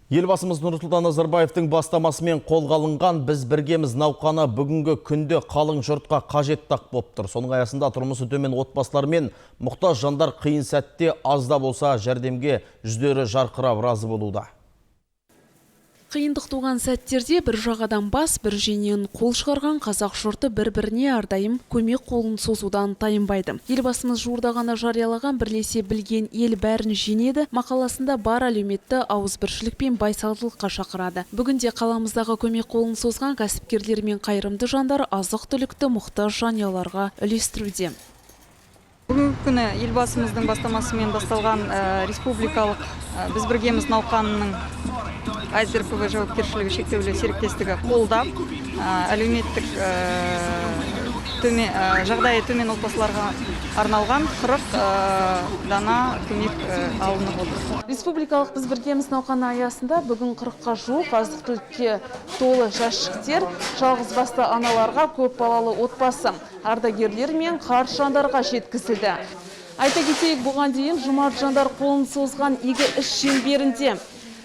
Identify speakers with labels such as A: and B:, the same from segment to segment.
A: Елбасымыз Нұрсұлтан Назарбаевтың бастамасымен қолға алынған "Біз біргеміз" науқаны бүгінгі күнде қалың жұртқа қажеттақ боп тұр. Соның аясында тұрмысы төмен отбасылар мен мұқтаж жандар қиын сәтте азда болса жәрдемге жүздері жарқырап разы болуда.
B: Қиындық туған сәттерде бір жағадан бас, бір жеңнен қол шығарған қазақ жұрты бір-біріне ардайым көмек қолын созудан тайынбайды. Елбасымыз жуырда ғана жариялаған "Бірлесе білген ел бәрін жеңеді" мақаласында бар әлеуметті ауызбіршілік пен байсалдылыққа шақырады. Бүгінде қаламыздағы көмек қолын созған кәсіпкерлер мен қайырымды жандар азық-түлікті мұқтаж жанұяларға үлестіруде.
C: Бүгінгі күні елбасымыздың бастамасымен басталған республикалық "Біз біргеміз" науқанының Айсберг жауапкершілігі шектеулі серіктестігі қолдап, әлеуметтік жағдайы төмен отбасыларға арналған 40 дана көмек алынып отыр.
B: Республикалық "Біз біргеміз" науқаны аясында бүгін 40-қа жуық азық-түлікке толы жәшіктер жалғыз басты аналарға, көп балалы отбасы, ардагерлер мен қарт жандарға жеткізілді. Айта кетейік, бұған дейін жомарт жандар қолын созған игі іс шеңберінде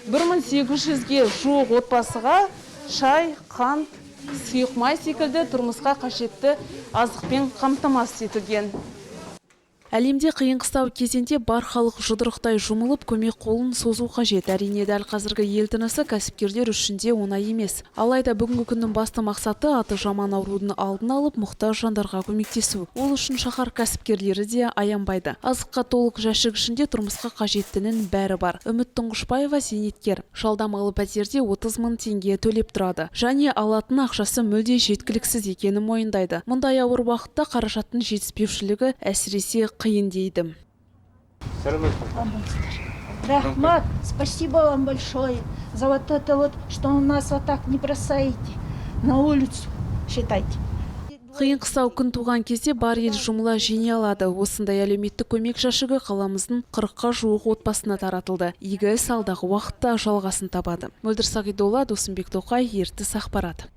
B: 1800-ге жуық отбасыға шай, қант, сұйық май секілді тұрмысқа қажетті азықпен қамтамасыз етілген. Әлемде қиын-қыстау кезеңде бар халық жұдырықтай жұмылып көмек қолын созу қажет. Әрине, дәл қазіргі ел тынысы кәсіпкерлер үшін де оңай емес. Алайда бүгінгі күннің басты мақсаты аты жаман аурудың алдын алып, мұқтаж жандарға көмектесу. Ол үшін шаһар кәсіпкерлері де аянбайды. Азыққа толық жәшік ішінде тұрмысқа қажеттінің бәрі бар. Үміт Тұңғышбаева зейнеткер. Жалдамалы пәтерде 30 мың теңге төлеп тұрады. Және алатын ақшасы мүлде жеткіліксіз екенін мойындайды. Мұндай ауыр уақытта қаражаттың жетіспеушілігі әсіресе қиын дейді.
D: Рахмат, спасибо вам большое за вот это вот, что у нас вот так не бросаете на улицу, считайте.
B: Қиын-қыстау күн туған кезде бар ел жұмыла жеңе алады. Осындай әлеуметтік көмек жәшігі қаламыздың 40-қа жуық отбасына таратылды. Игі іс алдағы уақытта жалғасын табады. Мөлдір Сағидолла, Досымбек Тоқай, Ертіс ақпарат.